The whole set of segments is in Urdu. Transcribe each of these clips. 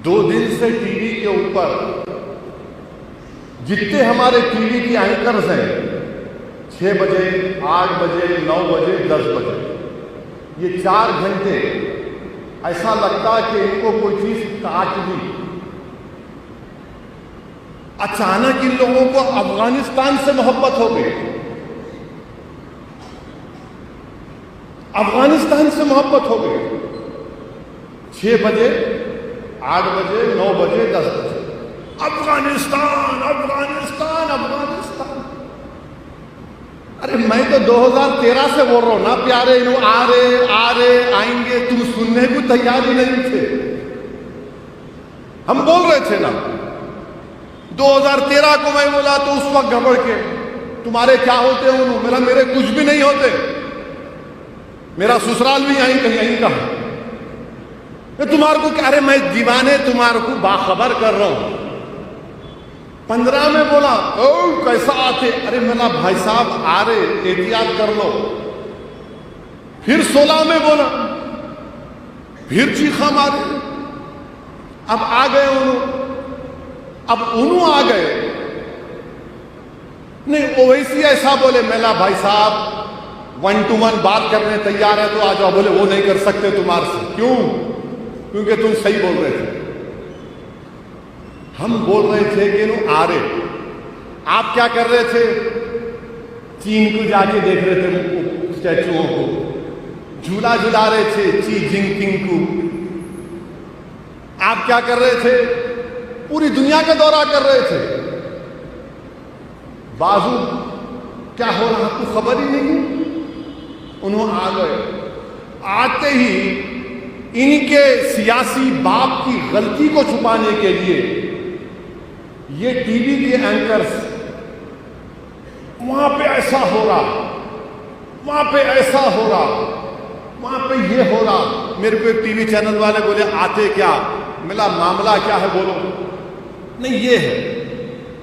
2 دن سے ٹی وی کے اوپر جتنے ہمارے ٹی وی کی اینکرز ہیں 6 بجے 8 بجے 9 بجے 10 بجے یہ 4 گھنٹے ایسا لگتا کہ ان کو کوئی چیز کاٹ دی. اچانک ان لوگوں کو افغانستان سے محبت ہو گئی. افغانستان سے محبت ہو گئی. 6 بجے 8 بجے 9 بجے 10 بجے افغانستان افغانستان افغانستان. ارے میں تو 2013 سے بول رہا ہوں نا پیارے, آ رہے آئیں گے, تم سننے کو تیار ہی نہیں تھے. ہم بول رہے تھے نا 2013 کو میں بولا تو اس وقت گھبر کے تمہارے کیا ہوتے ہیں, میرے کچھ بھی نہیں ہوتے, میرا سسرال بھی یہیں کا ہے. تمہارے کو کہہ رہے میں دیوانے تمہارے کو باخبر کر رہا ہوں. 15 میں بولا او کیسا آتے, ارے میرا بھائی صاحب آ رہے احتیاط کر لو. پھر 16 میں بولا, پھر چیخا مارے. اب آ گئے انہوں آ گئے. نہیں اویسی ایسا بولے میلا بھائی صاحب 1 to 1 بات کرنے تیار ہے تو آ جاؤ. بولے وہ نہیں کر سکتے تمہارے سے. کیوں؟ کیونکہ تم صحیح بول رہے تھے. ہم بول رہے تھے کہ انہوں آ رہے. آپ کیا کر رہے تھے؟ چین کو جا کے دیکھ رہے تھے اسٹیچوؤں کو, جھولا جھلا رہے تھے شی جن پنگ کو. آپ کیا کر رہے تھے؟ پوری دنیا کا دورہ کر رہے تھے. بازو کیا ہو رہا کو خبر ہی نہیں. انہوں آ گئے. آتے ہی ان کے سیاسی باپ کی غلطی کو چھپانے کے لیے یہ ٹی وی کے اینکرز وہاں پہ ایسا ہو رہا, وہاں پہ ایسا ہو رہا, وہاں پہ یہ ہو رہا. میرے کو ایک ٹی وی چینل والے بولے آتے کیا؟ ملا معاملہ کیا ہے بولو. نہیں یہ ہے.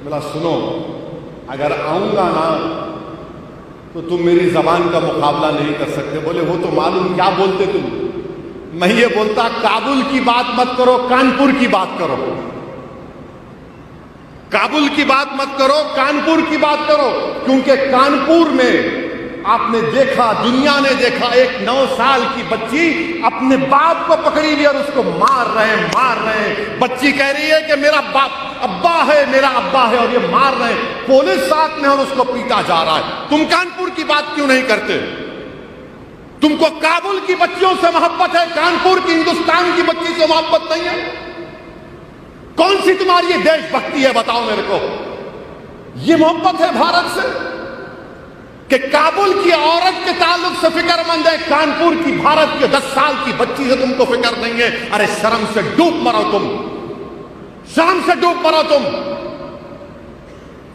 ملا سنو اگر آؤں گا نا تو تم میری زبان کا مقابلہ نہیں کر سکتے. بولے وہ تو معلوم, کیا بولتے تم؟ میں یہ بولتا کابل کی بات مت کرو, کانپور کی بات کرو. کابل کی بات مت کرو, کانپور کی بات کرو. کیونکہ کانپور میں آپ نے دیکھا, دنیا نے دیکھا, ایک 9 سال کی بچی اپنے باپ کو پکڑی ہوئی اور اس کو مار رہے ہیں. بچی کہہ رہی ہے کہ میرا باپ ابا ہے, میرا ابا ہے, اور یہ مار رہے ہیں. پولیس ساتھ میں اور اس کو پیٹا جا رہا ہے. تم کانپور کی بات کیوں نہیں کرتے؟ تم کو کابل کی بچیوں سے محبت ہے, کانپور کی ہندوستان کی بچی سے محبت نہیں ہے. کون سی تمہاری یہ دیش بھکتی ہے بتاؤ میرے کو. یہ محبت ہے بھارت سے کہ کابل کی عورت کے تعلق سے فکر مند ہے, کانپور کی بھارت کی 10 سال کی بچی سے تم کو فکر نہیں ہے. ارے شرم سے ڈوب مرو تم, شرم سے ڈوب مرو تم.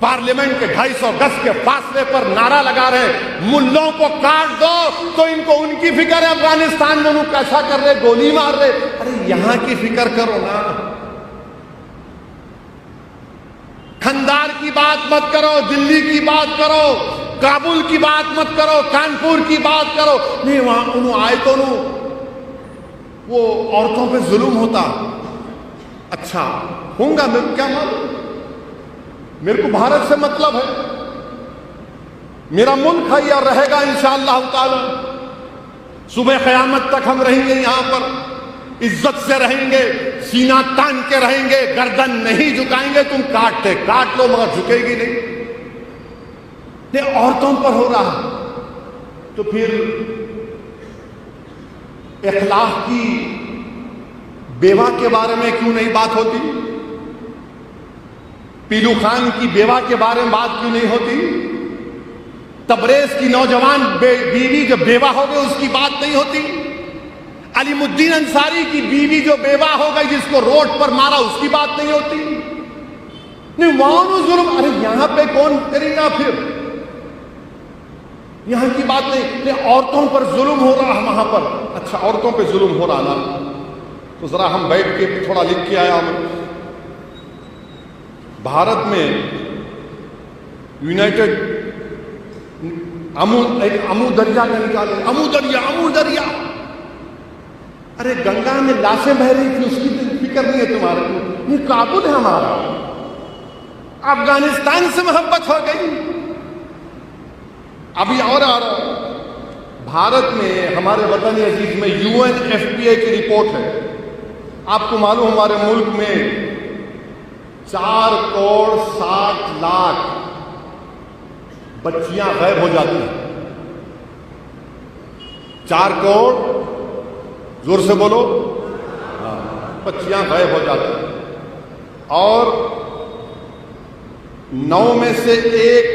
پارلیمنٹ کے 250 گز کے فاصلے پر نعرہ لگا رہے ملوں کو کاٹ دو, تو ان کو ان کی فکر ہے افغانستان میں انہوں کیسا کر رہے, گولی مار رہے. ارے یہاں کی فکر کرو نا. کھندار کی بات مت کرو, دلی کی بات کرو, کابل کی بات مت کرو, کانپور کی بات کرو. نہیں وہاں انہوں آئے تو وہ عورتوں پہ ظلم ہوتا. اچھا ہوں گا, میرے کو کیا معلوم, میرے کو بھارت سے مطلب ہے. میرا ملک ہے اور رہے گا انشاءاللہ تعالی. صبح قیامت تک ہم رہیں گے یہاں پر, عزت سے رہیں گے, سینہ تان کے رہیں گے, گردن نہیں جھکائیں گے. تم کاٹتے کاٹ لو مگر جھکے گی نہیں. یہ عورتوں پر ہو رہا تو پھر اخلاق کی بیوہ کے بارے میں کیوں نہیں بات ہوتی؟ پیلو خان کی بیوہ کے بارے میں بات کیوں نہیں ہوتی؟ تبریز کی نوجوان بیوی جو بیوہ ہو گئی اس کی بات نہیں ہوتی؟ علیم الدین انصاری کی بیوی جو بیوہ ہو گئی جس کو روڈ پر مارا اس کی بات نہیں ہوتی؟ نہیں وہاں ظلم. ارے یہاں پہ کون کرے گا پھر؟ یہاں کی بات نہیں. عورتوں پر ظلم ہو رہا وہاں پر. اچھا عورتوں پہ ظلم ہو رہا نا, تو ذرا ہم بیٹھ کے تھوڑا لکھ کے آیا ہوں. بھارت میں یونائٹڈ امو دریا کا نکالے. امو دریا. ارے گنگا میں لاشیں بہ رہی تھی, اس کی فکر نہیں ہے تمہارے کو. یہ کابل ہے ہمارا. افغانستان سے محبت ہو گئی. ابھی اور آ رہا بھارت میں ہمارے وطن عزیز میں UNFPA کی رپورٹ ہے. آپ کو معلوم ہمارے ملک میں 4,60,00,000 بچیاں غائب ہو جاتی ہیں. 4 کروڑ، زور سے بولو، بچیاں غائب ہو جاتی ہیں. اور 9 میں سے 1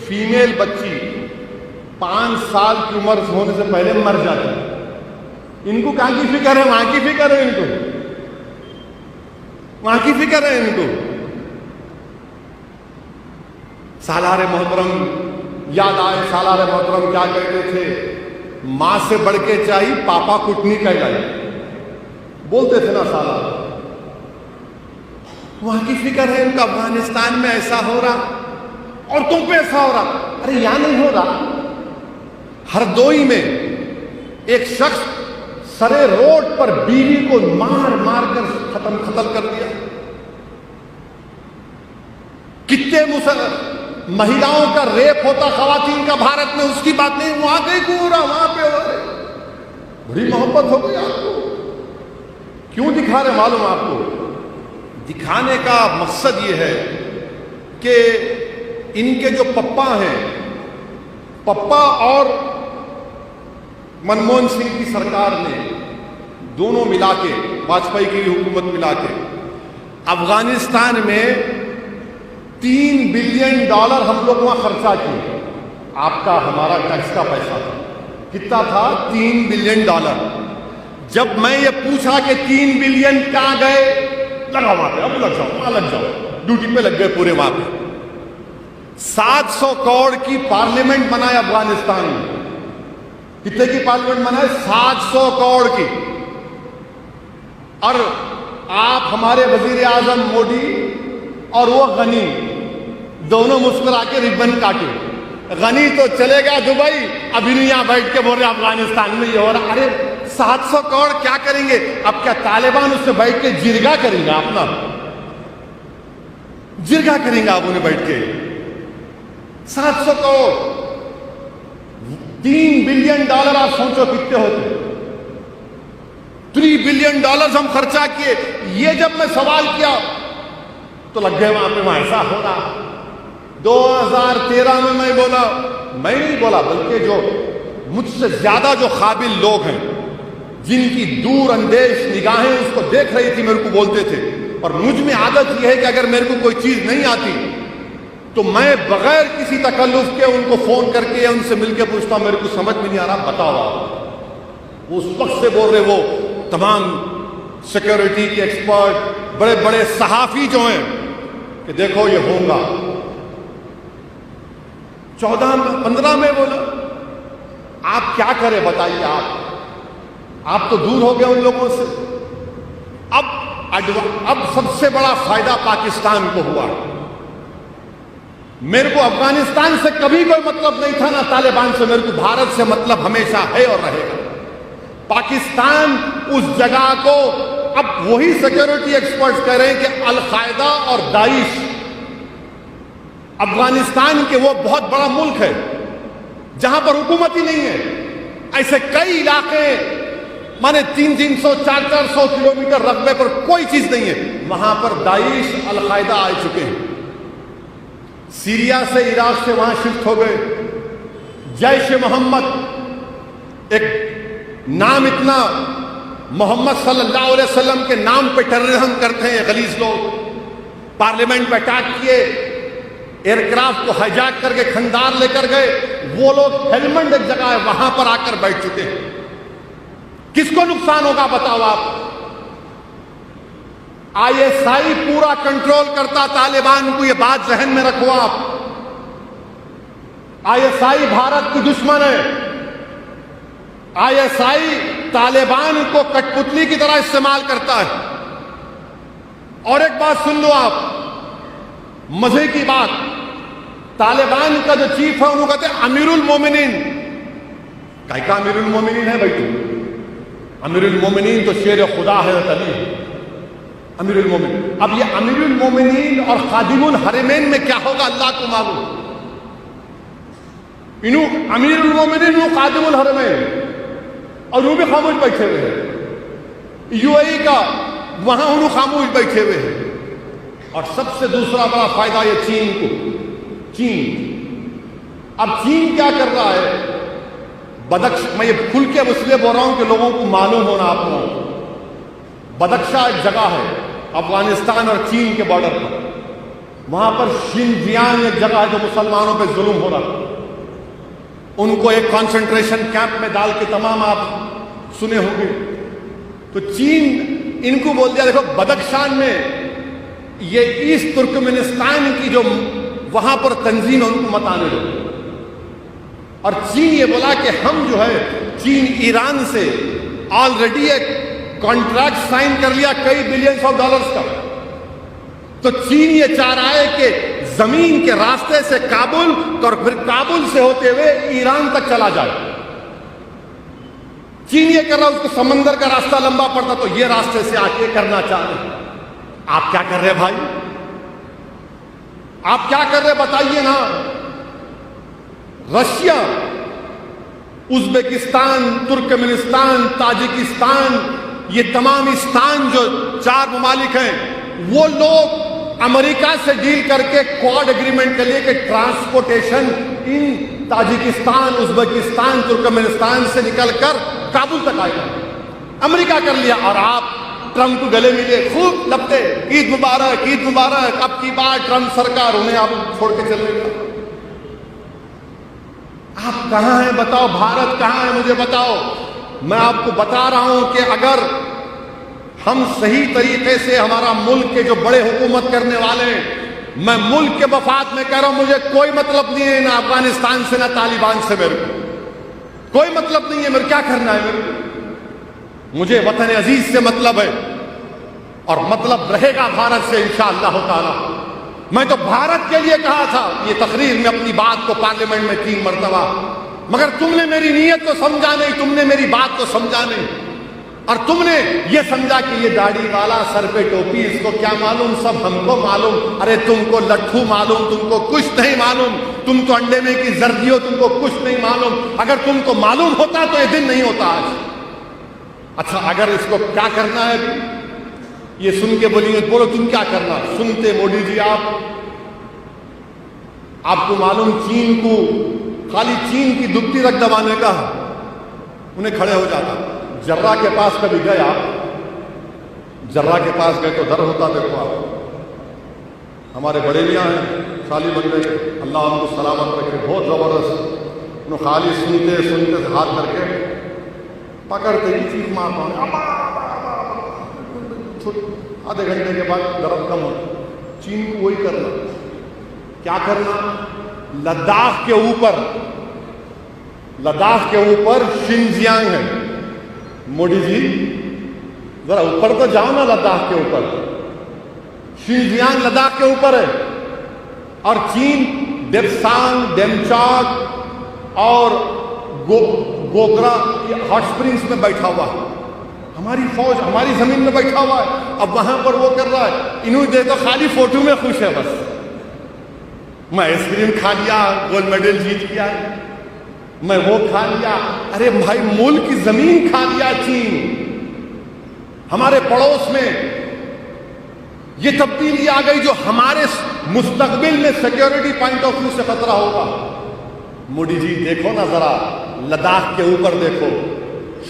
فیمیل بچی 5 سال کی عمر ہونے سے پہلے مر جاتی ہے. ان کو کہاں کی فکر ہے؟ وہاں کی فکر ہے. ان کو وہاں کی فکر ہے. ان کو سالار محترم یاد آئے. سالار محترم کیا کہتے تھے؟ ماں سے بڑھ کے چاہیے پاپا کٹنی کہلائی، بولتے تھے نا سالار. وہاں کی فکر ہے ان کا. افغانستان میں ایسا ہو رہا اور تم پہ ایسا ہو رہا. ارے یہاں نہیں ہو رہا. ہردوئی میں ایک شخص سرے روڈ پر بیوی کو مار مار کر قتل کر دیا. کتنے مہیلاؤں کا ریپ ہوتا خواتین کا بھارت میں، اس کی بات نہیں. وہاں کہیں کو ہو رہا، وہاں پہ ہو رہا. بڑی محبت ہو گئی آپ کو. کیوں دکھا رہے معلوم آپ کو؟ دکھانے کا مقصد یہ ہے کہ ان کے جو پپا ہیں، پپا اور منموہن سنگھ کی سرکار نے دونوں ملا کے، واجپئی کی حکومت ملا کے افغانستان میں $3 بلین ہم لوگ وہاں خرچہ کیے. آپ کا ہمارا ٹیکس کا پیسہ تھا. کتنا تھا؟ $3 بلین. جب میں یہ پوچھا کہ 3 بلین کہاں گئے، لگا وہاں پہ، اب لگ جاؤ، وہاں لگ جاؤ، ڈیوٹی پہ لگ گئے پورے وہاں پہ. 700 کروڑ کی پارلیمنٹ بنائے افغانستان میں. کتنے کی پارلیمنٹ بنائے؟ 700 کروڑ کی. اور آپ ہمارے وزیر اعظم مودی اور وہ غنی دونوں مسکرا کے ربن کاٹے. غنی تو چلے گا دبئی، ابھی نہیں یہاں بیٹھ کے بول رہے افغانستان میں یہ ہو رہا. ارے 700 کروڑ کیا کریں گے؟ اب کیا طالبان اس سے بیٹھ کے جرگا کریں گا؟ اپنا جرگا کریں گا آپ انہیں بیٹھ کے. 700 کروڑ، $3 بلین آپ سوچو کتنے ہوتے. $3 بلین ہم خرچہ کیے. یہ جب میں سوال کیا تو لگ گئے وہاں پہ، وہاں ایسا ہو رہا. 2013 میں میں بولا، میں نہیں بولا بلکہ جو مجھ سے زیادہ جو قابل لوگ ہیں، جن کی دور اندیش نگاہیں اس کو دیکھ رہی تھی، میرے کو بولتے تھے. اور مجھ میں عادت یہ ہے کہ اگر میرے کو کوئی چیز نہیں آتی تو میں بغیر کسی تکلف کے ان کو فون کر کے یا ان سے مل کے پوچھتا ہوں میرے کو سمجھ میں نہیں آ رہا، بتاؤ آپ. وہ اس وقت سے بول رہے، وہ تمام سیکورٹی کے ایکسپرٹ، بڑے بڑے صحافی جو ہیں کہ دیکھو یہ ہوگا. 14-15 میں بولا آپ کیا کریں بتائیے. آپ تو دور ہو گئے ان لوگوں سے. اب سب سے بڑا فائدہ پاکستان کو ہوا. میرے کو افغانستان سے کبھی کوئی مطلب نہیں تھا، نہ طالبان سے. میرے کو بھارت سے مطلب ہمیشہ ہے اور رہے گا. پاکستان اس جگہ کو اب وہی سیکورٹی ایکسپرٹس کہہ رہے ہیں کہ القاعدہ اور داعش افغانستان کے وہ بہت بڑا ملک ہے جہاں پر حکومت ہی نہیں ہے. ایسے کئی علاقے مانے 300-400 کلومیٹر رقبے پر کوئی چیز نہیں ہے، وہاں پر داعش القاعدہ آ چکے ہیں. سیریا سے، عراق سے وہاں شفٹ ہو گئے. جیش محمد، ایک نام اتنا، محمد صلی اللہ علیہ وسلم کے نام پہ ٹیررزم کرتے ہیں غلیظ لوگ. پارلیمنٹ پہ اٹیک کیے، ایئر کرافٹ کو ہائیجیک کر کے کھندار لے کر گئے. وہ لوگ ہیلمنڈ ایک جگہ ہے وہاں پر آ کر بیٹھ چکے ہیں. کس کو نقصان ہوگا بتاؤ آپ؟ ISI پورا کنٹرول کرتا طالبان کو. یہ بات ذہن میں رکھو آپ. ISI بھارت کی دشمن ہے. ISI طالبان کو کٹ پتلی کی طرح استعمال کرتا ہے. اور ایک بات سن لو آپ، مزے کی بات، طالبان کا جو چیف ہے انہوں کہتے ہیں امیر المومنین. کہیں کا امیر المومنین ہے بھائی؟ تو امیر المومنین تو شیر خدا ہے علی. امیر المومنین. اب یہ امیر المومنین اور خادم الحرمین میں کیا ہوگا اللہ کو معلوم. انہوں امیر المومنین و خادم الحرمین اور وہ بھی خاموش بیٹھے ہوئے ہیں. یو اے ای کا وہاں انہوں خاموش بیٹھے ہوئے ہیں. اور سب سے دوسرا بڑا فائدہ یہ چین کو. اب چین کیا کر رہا ہے؟ میں یہ کھل کے اس لیے بول رہا ہوں کہ لوگوں کو معلوم ہونا. آپ کو بدخشاں ایک جگہ ہے افغانستان اور چین کے بارڈر پر. وہاں پر شنجیانگ ایک جگہ ہے جو مسلمانوں پہ ظلم ہو رہا. ان کو ایک کانسنٹریشن کیمپ میں ڈال کے تمام آپ سنے ہوں گے. تو چین ان کو بول دیا دیکھو بدخشان میں یہ ایسٹ ترکمنستان کی جو وہاں پر تنظیم ہے ان کو مت آنے دو. اور چین یہ بولا کہ ہم جو ہے چین ایران سے آلریڈی ایک کانٹریکٹ سائن کر لیا کئی بلینز آف ڈالرز کا. تو چین یہ چاہ رہا ہے کہ زمین کے راستے سے کابل اور پھر کابل سے ہوتے ہوئے ایران تک چلا جائے. چین یہ کر رہا ہے اس کو سمندر کا راستہ لمبا پڑتا تو یہ راستے سے آ کے کرنا چاہ رہے ہیں. آپ کیا کر رہے بھائی؟ آپ کیا کر رہے بتائیے نا. رشیا، ازبکستان، ترکمنستان، تاجکستان، یہ تمام استان جو 4 ممالک ہیں وہ لوگ امریکہ سے ڈیل کر کے کوڈ ایگریمنٹ کے لیے کہ ٹرانسپورٹیشن ان تاجکستان، ازبکستان، ترکمنستان سے نکل کر کابل تک آئے گا. امریکہ کر لیا. اور آپ ٹرمپ کو گلے ملے خوب لپتے عید مبارک عید مبارک. اب کی بار ٹرمپ سرکار انہیں آپ چھوڑ کے چلے گا. آپ کہاں ہیں بتاؤ؟ بھارت کہاں ہے مجھے بتاؤ. میں آپ کو بتا رہا ہوں کہ اگر ہم صحیح طریقے سے ہمارا ملک کے جو بڑے حکومت کرنے والے ہیں، میں ملک کے مفاد میں کہہ رہا ہوں، مجھے کوئی مطلب نہیں ہے نہ افغانستان سے نہ طالبان سے. میرے کو کوئی مطلب نہیں ہے. میرے کیا کرنا ہے؟ میرے مجھے وطن عزیز سے مطلب ہے اور مطلب رہے گا بھارت سے انشاءاللہ تعالی. میں تو بھارت کے لیے کہا تھا یہ تقریر میں اپنی بات کو پارلیمنٹ میں 3 مرتبہ، مگر تم نے میری نیت کو سمجھا نہیں، تم نے میری بات کو سمجھا نہیں. اور تم نے یہ سمجھا کہ یہ داڑھی والا سر پہ ٹوپی اس کو کیا معلوم، سب ہم کو معلوم. ارے تم کو لٹھو معلوم، تم کو کچھ نہیں معلوم. تم تو انڈے میں کی زردی ہو، تم کو کچھ نہیں معلوم. اگر تم کو معلوم ہوتا تو یہ دن نہیں ہوتا آج. اچھا اگر اس کو کیا کرنا ہے یہ سن کے بولیں گے، بولو تم کیا کرنا. سنتے مودی جی آپ کو معلوم چین کو خالی چین کی دبتی رکھ دبانے کا انہیں کھڑے ہو جاتا. جرہ کے پاس کبھی گئے آپ؟ جرہ کے پاس گئے تو در ہوتا. دیکھو آپ ہمارے بڑے میاں ہیں خالی بندے، اللہ ان کو سلامت رکھے، بہت زبردست. انہوں خالی سنتے سنتے ہاتھ کر کے پکڑتے ہی چیخ مارتا، آدھے گھنٹے کے بعد درد کم ہوتا. چین کو وہی کرنا. کیا کرنا؟ لداخ کے اوپر شنجیانگ ہے. موڈی جی ذرا اوپر تو جاؤ نا. لداخ کے اوپر شنجیانگ لداخ کے اوپر ہے. اور چین ڈیپسانگ، ڈیمچاک اور گوگرا ہاٹ اسپرنگس میں بیٹھا ہوا ہے. ہماری فوج ہماری زمین میں بیٹھا ہوا ہے. اب وہاں پر وہ کر رہا ہے. انہوں دے تو خالی فوٹو میں خوش ہے بس. میں آئس کریم کھا لیا، گولڈ میڈل جیت لیا، میں وہ کھا لیا. ارے بھائی ملک کی زمین کھا لیا چین. ہمارے پڑوس میں یہ تبدیلی آ گئی جو ہمارے مستقبل میں سیکیورٹی پوائنٹ آف ویو سے خطرہ ہوگا. موڈی جی دیکھو نا ذرا لداخ کے اوپر دیکھو،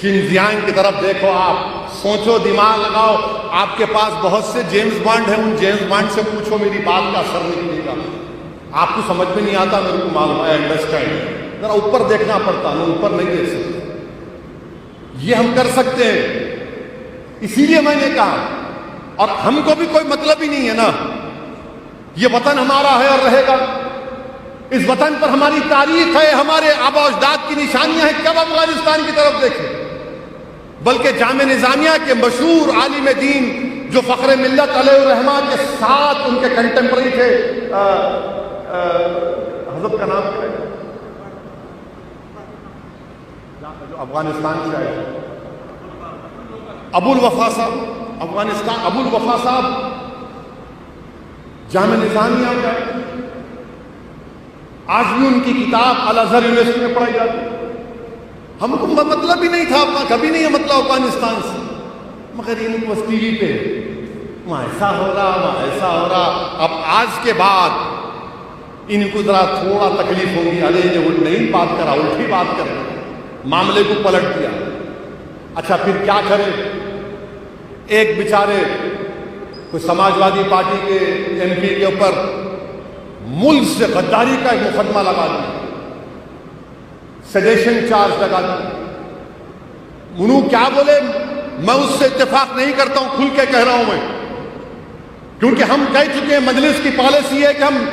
شنجیانگ کی طرف دیکھو. آپ سوچو، دماغ لگاؤ. آپ کے پاس بہت سے جیمز بانڈ ہیں، ان جیمز بانڈ سے پوچھو، میری بات کا اثر نہیں ملے گا. آپ کو سمجھ میں نہیں آتا، میرے کو معلوم ہے، انڈرسٹینڈ. ذرا اوپر دیکھنا پڑتا ہے، اوپر نہیں دیکھ سکتے. یہ ہم کر سکتے ہیں. اسی لیے میں نے کہا، اور ہم کو بھی کوئی مطلب ہی نہیں ہے نا. یہ وطن ہمارا ہے اور رہے گا. اس وطن پر ہماری تاریخ ہے، ہمارے آبا و اجداد کی نشانیاں ہیں. کب افغانستان کی طرف دیکھیں؟ بلکہ جامعہ نظامیہ کے مشہور عالم دین جو فخر ملت علیہ الرحمہ کے ساتھ ان کے کنٹمپرری تھے، حضرت کا نام کیا ہے جو افغانستان سے آئے، ابو الوفا صاحب. افغانستان ابو الوفا صاحب جامعہ نظامیہ گئے، آج بھی ان کی کتاب الازہر یونیورسٹی میں پڑھائی جاتی ہے۔ ہم کو مطلب ہی نہیں تھا اپنا، کبھی نہیں ہے مطلب افغانستان سے، مگر ان کو بس ٹی وی پہ وہاں ایسا ہو رہا وہاں ایسا ہو رہا۔ اب آج کے بعد ان کو ذرا تھوڑا تکلیف ہوگی، ارے یہ نہیں بات کرا، الٹی بات کر معاملے کو پلٹ دیا۔ اچھا پھر کیا کرے؟ ایک بیچارے کوئی سماجوادی پارٹی کے ایم پی کے اوپر ملک سے غداری کا ایک مقدمہ لگا دیا، سیڈیشن چارج لگا دیا۔ انہوں کیا بولے؟ میں اس سے اتفاق نہیں کرتا ہوں، کھل کے کہہ رہا ہوں میں، کیونکہ ہم کہہ چکے ہیں مجلس کی پالیسی ہے کہ ہم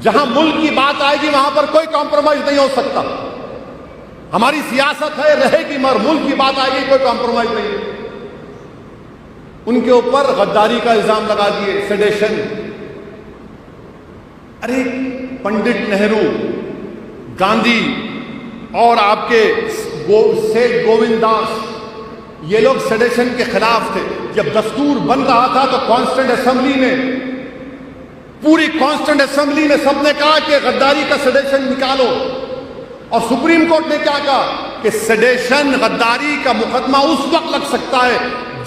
جہاں ملک کی بات آئے گی وہاں پر کوئی کمپرومائز نہیں ہو سکتا۔ ہماری سیاست ہے، رہے گی، مگر ملک کی بات آئے گی کوئی کمپرومائز نہیں۔ ان کے اوپر غداری کا الزام لگا دیے، سیڈیشن۔ ارے پنڈت نہرو، گاندھی اور آپ کے سیٹھ گووند داس، یہ لوگ سیڈیشن کے خلاف تھے۔ جب دستور بن رہا تھا تو کانسٹنٹ اسمبلی میں، پوری کانسٹنٹ اسمبلی میں سب نے کہا کہ غداری کا سیڈیشن نکالو، اور سپریم کورٹ نے کیا کہا کہ سیڈیشن غداری کا مقدمہ اس وقت لگ سکتا ہے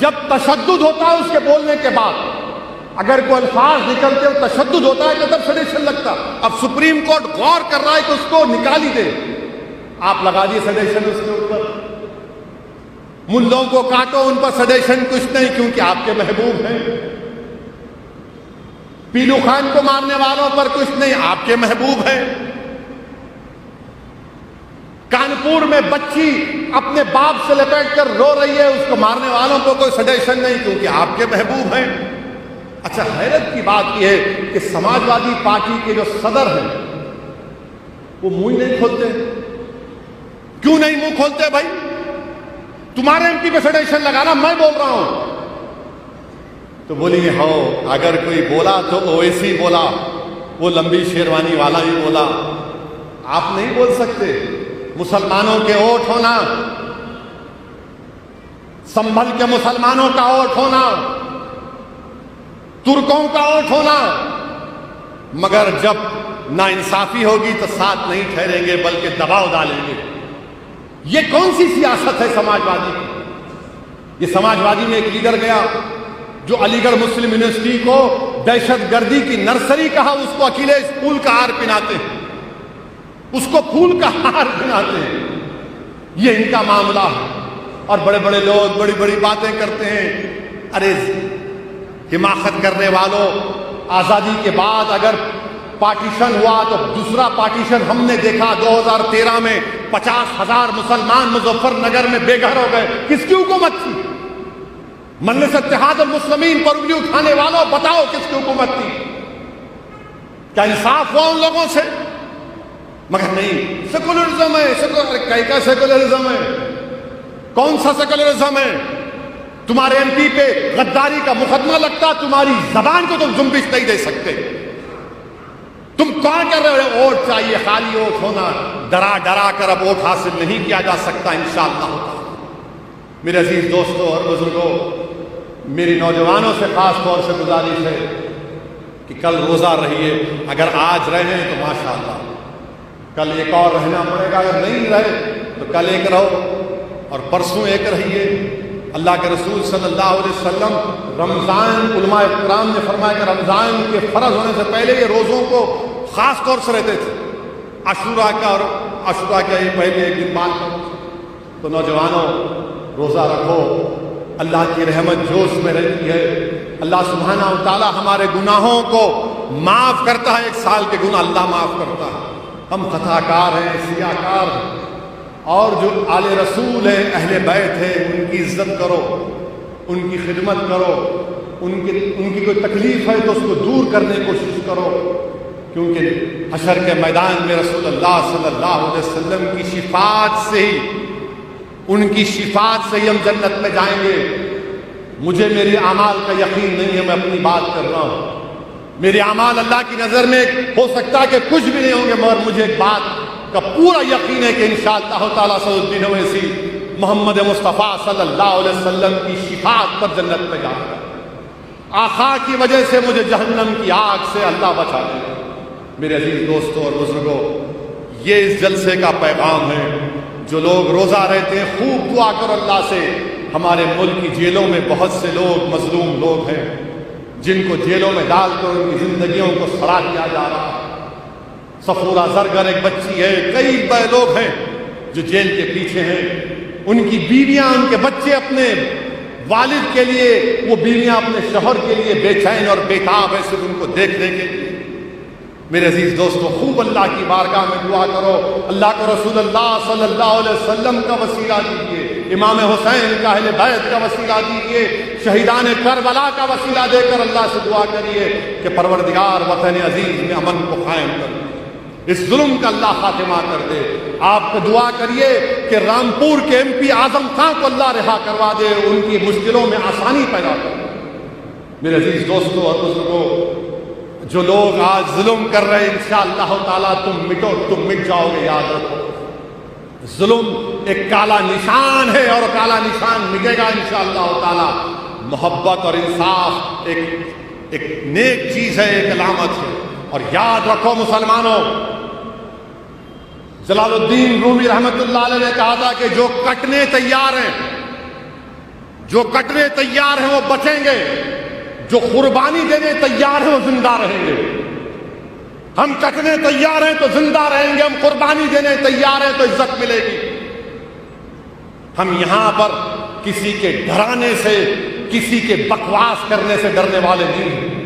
جب تشدد ہوتا ہے اس کے بولنے کے بعد۔ اگر کوئی الفاظ نکلتے ہو تشدد ہوتا ہے تو تب سیڈیشن لگتا۔ اب سپریم کورٹ غور کر رہا ہے کہ اس کو نکال ہی دے، آپ لگا دیے سیڈیشن اس کے اوپر۔ ملوں کو کاٹو، ان پر سیڈیشن کچھ نہیں، کیونکہ آپ کے محبوب ہیں۔ پیلو خان کو مارنے والوں پر کچھ نہیں، آپ کے محبوب ہیں۔ کانپور میں بچی اپنے باپ سے لپیٹ کر رو رہی ہے، اس کو مارنے والوں کو کوئی سیڈیشن نہیں، کیونکہ آپ کے محبوب ہیں۔ اچھا حیرت کی بات یہ ہے کہ سماجوادی پارٹی کے جو صدر ہیں وہ منہ نہیں کھولتے۔ کیوں نہیں منہ کھولتے بھائی؟ تمہارے ایم پی پہ سیڈیشن لگانا، میں بول رہا ہوں تو بولی گے ہو، اگر کوئی بولا تو اویسی بولا، وہ لمبی شیروانی والا ہی بولا، آپ نہیں بول سکتے۔ مسلمانوں کے ووٹ ہونا، سنبھل کے مسلمانوں کا ووٹ ہونا، ترکوں کا ووٹ ہونا، مگر جب ناانصافی ہوگی تو ساتھ نہیں ٹھہریں گے بلکہ دباؤ ڈالیں گے۔ یہ کون سی سیاست ہے سماجوادی کی؟ یہ سماجوادی میں ایک لیڈر گیا جو علی گڑھ مسلم یونیورسٹی کو دہشت گردی کی نرسری کہا، اس کو اکیلیش پھول کا ہار پہناتے ہیں، اس کو پھول کا ہار پہناتے ہیں۔ یہ ان کا معاملہ ہے، اور بڑے بڑے لوگ بڑی بڑی باتیں کرتے ہیں۔ ارے حماقت کرنے والوں، آزادی کے بعد اگر پارٹیشن ہوا تو دوسرا پارٹیشن ہم نے دیکھا 2013 میں 50,000 مسلمان مظفر نگر میں بے گھر ہو گئے۔ کس کی حکومت تھی؟ مجلس اتحاد المسلمین پر انگلی اٹھانے والوں بتاؤ کس کی حکومت تھی؟ کیا انصاف ہوا ان لوگوں سے؟ مگر نہیں، سیکولرزم ہے۔ کیا سیکولرزم ہے؟ کون سا سیکولرزم ہے؟ تمہارے ایم پی پہ غداری کا مقدمہ لگتا، تمہاری زبان کو تم جنبش نہیں دے سکتے۔ تم کہاں کر رہے ہو؟ ووٹ چاہیے، خالی ووٹ ہونا، ڈرا ڈرا کر اب ووٹ حاصل نہیں کیا جا سکتا انشاءاللہ۔ میرے عزیز دوستوں اور بزرگوں، میری نوجوانوں سے خاص طور سے گزارش ہے کہ کل روزہ رہیے۔ اگر آج رہے تو ماشاءاللہ، کل ایک اور رہنا پڑے گا، اگر نہیں رہے تو کل ایک رہو اور پرسوں ایک رہیے۔ اللہ کے رسول صلی اللہ علیہ وسلم رمضان، علماء کرام نے فرمایا کہ رمضان کے فرض ہونے سے پہلے یہ روزوں کو خاص طور سے رہتے تھے، عاشورہ کا، اور عاشورہ کا یہ پہلے ایک دن بعد۔ تو نوجوانوں روزہ رکھو، اللہ کی رحمت جوش میں رہتی ہے۔ اللہ سبحانہ و تعالی ہمارے گناہوں کو معاف کرتا ہے، 1 سال کے گناہ اللہ معاف کرتا ہے۔ ہم خطا کار ہیں، سیاہ کار ہیں، اور جو آل رسول ہیں، اہل بیت ہیں، ان کی عزت کرو، ان کی خدمت کرو، ان کی کوئی تکلیف ہے تو اس کو دور کرنے کی کوشش کرو، کیونکہ حشر کے میدان میں رسول اللہ صلی اللہ علیہ وسلم کی شفاعت سے ہی، ان کی شفاعت سے ہی ہم جنت میں جائیں گے۔ مجھے میری اعمال کا یقین نہیں ہے، میں اپنی بات کر رہا ہوں، میرے اعمال اللہ کی نظر میں ہو سکتا ہے کہ کچھ بھی نہیں ہوں گے، مگر مجھے ایک بات کا پورا یقین ہے کہ انشاءاللہ تعالیٰ سعود بن اویسی محمد مصطفیٰ صلی اللہ علیہ وسلم کی شفاعت پر جنت میں جاؤں گا. آقا کی وجہ سے مجھے جہنم کی آگ سے اللہ بچا لے. میرے عزیز دوستوں اور بزرگوں، یہ اس جلسے کا پیغام ہے. جو لوگ روزہ رہتے ہیں خوب دعا کرو اللہ سے. ہمارے ملک کی جیلوں میں بہت سے لوگ مظلوم لوگ ہیں جن کو جیلوں میں ڈال کر ان کی زندگیوں کو سڑا دیا جا رہا ہے. صفورہ زرگر ایک بچی ہے، کئی بڑے لوگ ہیں جو جیل کے پیچھے ہیں. ان کی بیویاں، ان کے بچے اپنے والد کے لیے، وہ بیویاں اپنے شوہر کے لیے بے چین اور بیتاب ہے صرف ان کو دیکھنے کے لیے. میرے عزیز دوستوں، خوب اللہ کی بارگاہ میں دعا کرو. اللہ کو رسول اللہ صلی اللہ علیہ وسلم کا وسیلہ دیجیے، امام حسین کا، اہل بیت کا وسیلہ دیجیے، شہیدان کربلا کا وسیلہ دے کر اللہ سے دعا کریے کہ پروردگار وطن عزیز میں امن کو قائم کر دے، اس ظلم کا اللہ خاتمہ کر دے. آپ کو دعا کریے کہ رامپور کے MP اعظم خان کو اللہ رہا کروا دے، ان کی مشکلوں میں آسانی پیدا کر دے. میرے عزیز دوستوں اور بزرگوں، جو لوگ آج ظلم کر رہے ہیں انشاءاللہ تعالیٰ تم مٹ جاؤ گے. یاد رکھو، ظلم ایک کالا نشان ہے اور کالا نشان مٹے گا انشاءاللہ تعالیٰ. محبت اور انصاف ایک نیک چیز ہے، ایک علامت ہے. اور یاد رکھو مسلمانوں، جلال الدین رومی رحمت اللہ علیہ نے کہا تھا کہ جو کٹنے تیار ہیں وہ بچیں گے، جو قربانی دینے تیار ہیں وہ زندہ رہیں گے. ہم کٹنے تیار ہیں تو زندہ رہیں گے، ہم قربانی دینے تیار ہیں تو عزت ملے گی. ہم یہاں پر کسی کے ڈرانے سے، کسی کے بکواس کرنے سے ڈرنے والے نہیں ہیں.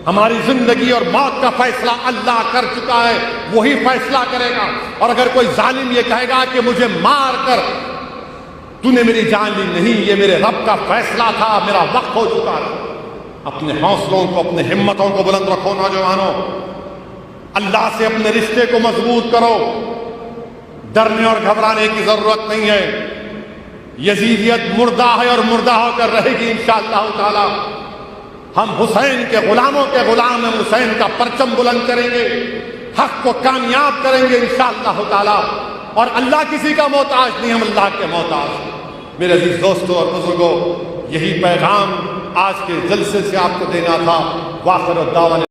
ہماری زندگی اور موت کا فیصلہ اللہ کر چکا ہے، وہی فیصلہ کرے گا. اور اگر کوئی ظالم یہ کہے گا کہ مجھے مار کر تو نے میری جان لی، نہیں، یہ میرے رب کا فیصلہ تھا، میرا وقت ہو چکا ہے. اپنے حوصلوں کو، اپنے ہمتوں کو بلند رکھو نوجوانوں. اللہ سے اپنے رشتے کو مضبوط کرو. ڈرنے اور گھبرانے کی ضرورت نہیں ہے. یزیدیت مردہ ہے اور مردہ ہو کر رہے گی انشاءاللہ تعالی. ہم حسین کے غلاموں کے غلام ہیں، حسین کا پرچم بلند کریں گے، حق کو کامیاب کریں گے انشاءاللہ تعالی. اور اللہ کسی کا محتاج نہیں، ہم اللہ کے محتاج ہیں. میرے عزیز دوستوں اور بزرگوں، یہی پیغام آج کے جلسے سے آپ کو دینا تھا. واخر الدعوانا